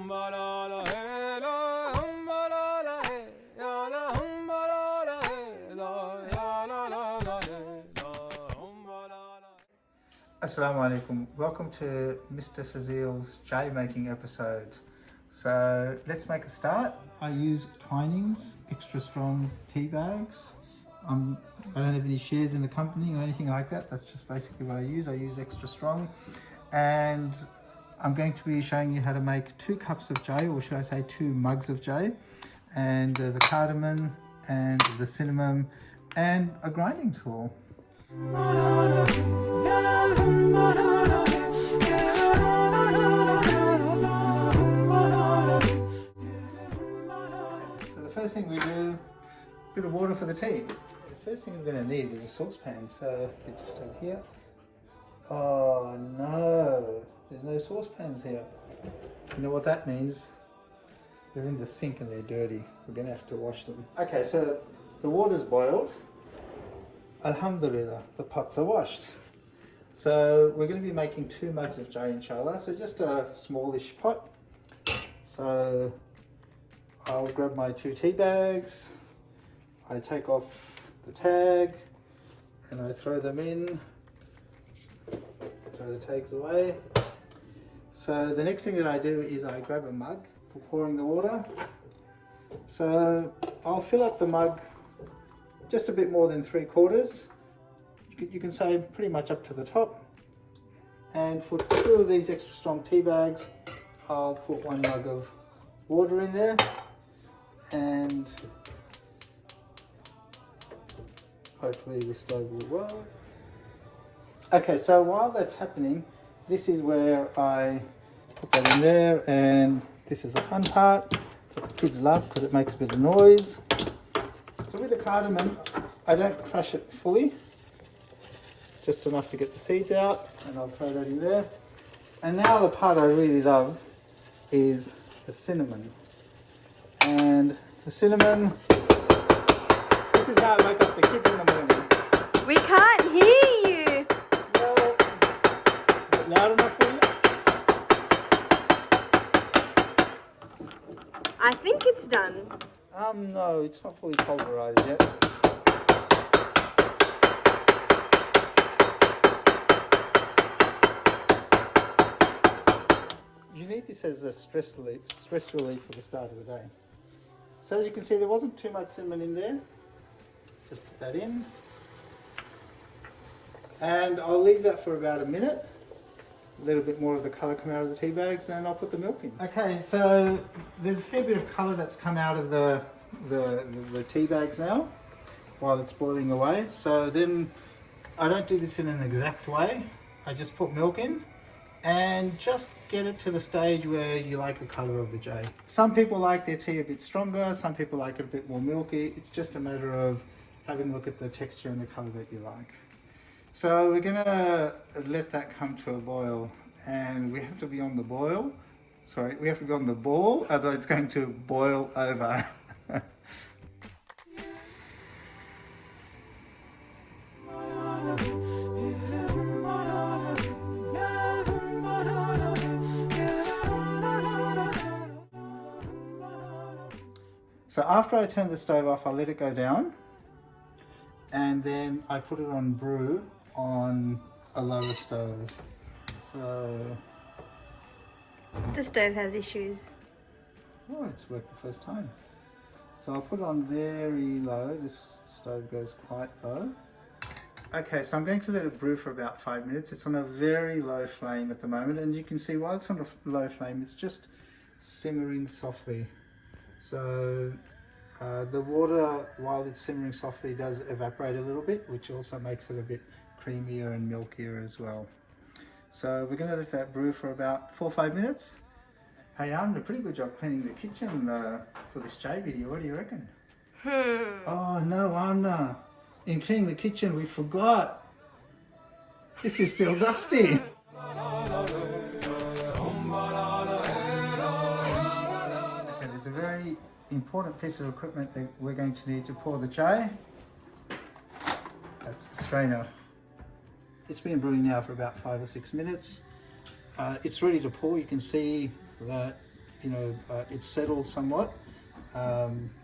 Assalamu alaikum. Welcome to Mr. Fazeel's J making episode. So let's make a start. I use Twinings extra strong tea bags. I don't have any shares in the company or anything like that. That's just basically what I use. I use extra strong, and I'm going to be showing you how to make 2 cups of J, or should I say 2 mugs of J, and the cardamom and the cinnamon and a grinding tool. So the first thing we do, a bit of water for the tea. The first thing we're going to need is a saucepan. So it's just over here. Oh no, there's no saucepans here. You know what that means? They're in the sink and they're dirty. We're going to have to wash them. Okay, so the water's boiled. Alhamdulillah, the pots are washed. So we're going to be making 2 mugs of J, inshallah. So just a smallish pot. So I'll grab my 2 tea bags. I take off the tag and I throw them in. Throw the tags away. So the next thing that I do is I grab a mug for pouring the water. So I'll fill up the mug just a bit more than 3/4. You can say pretty much up to the top. And for 2 of these extra strong tea bags, I'll put 1 mug of water in there, and hopefully the stove will work. Okay, so while that's happening, this is where I put that in there, and this is the fun part that the kids love because it makes a bit of noise. So with the cardamom, I don't crush it fully, just enough to get the seeds out, and I'll throw that in there. And now the part I really love is the cinnamon. And the cinnamon, this is how I wake up the kids in the morning. We can't hear you. Well, is it loud enough for you? I think it's done. No, it's not fully pulverized yet. You need this as a stress relief for the start of the day. So as you can see, there wasn't too much cinnamon in there. Just put that in. And I'll leave that for about a minute. A little bit more of the colour come out of the tea bags, and I'll put the milk in. Okay, so there's a fair bit of colour that's come out of the tea bags now while it's boiling away. So then I don't do this in an exact way. I just put milk in and just get it to the stage where you like the colour of the J. Some people like their tea a bit stronger, some people like it a bit more milky. It's just a matter of having a look at the texture and the colour that you like. So we're going to let that come to a boil, and we have to be on the boil. Sorry, we have to be on the ball, otherwise it's going to boil over. So after I turn the stove off, I'll let it go down, and then I put it on brew on a lower stove. So The stove has issues. oh, it's worked the first time. So I'll put it on very low. This stove goes quite low. Okay, so I'm going to let it brew for about 5 minutes. It's on a very low flame at the moment, and you can see while it's on a low flame, it's just simmering softly. So the water, while it's simmering softly, does evaporate a little bit, which also makes it a bit creamier and milkier as well. So we're going to let that brew for about 4 or 5 minutes. Hey, I did a pretty good job cleaning the kitchen for this J video. What do you reckon? Oh no, Anna. In cleaning the kitchen, we forgot. This is still dusty. Okay, there's a very important piece of equipment that we're going to need to pour the J. That's the strainer. It's been brewing now for about 5 or 6 minutes. It's ready to pour. You can see that it's settled somewhat.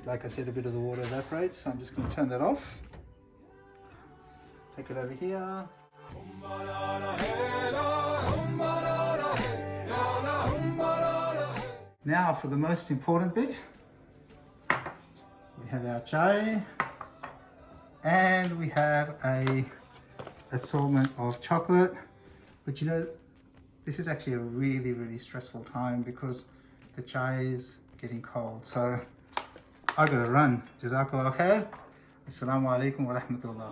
Like I said, a bit of the water evaporates, so I'm just going to turn that off. Take it over here. Now for the most important bit. We have our chai, and we have a assortment of chocolate. But this is actually a really stressful time because the chai is getting cold. So I gotta run. Jazakallah khair. Assalamu alaikum wa rahmatullah.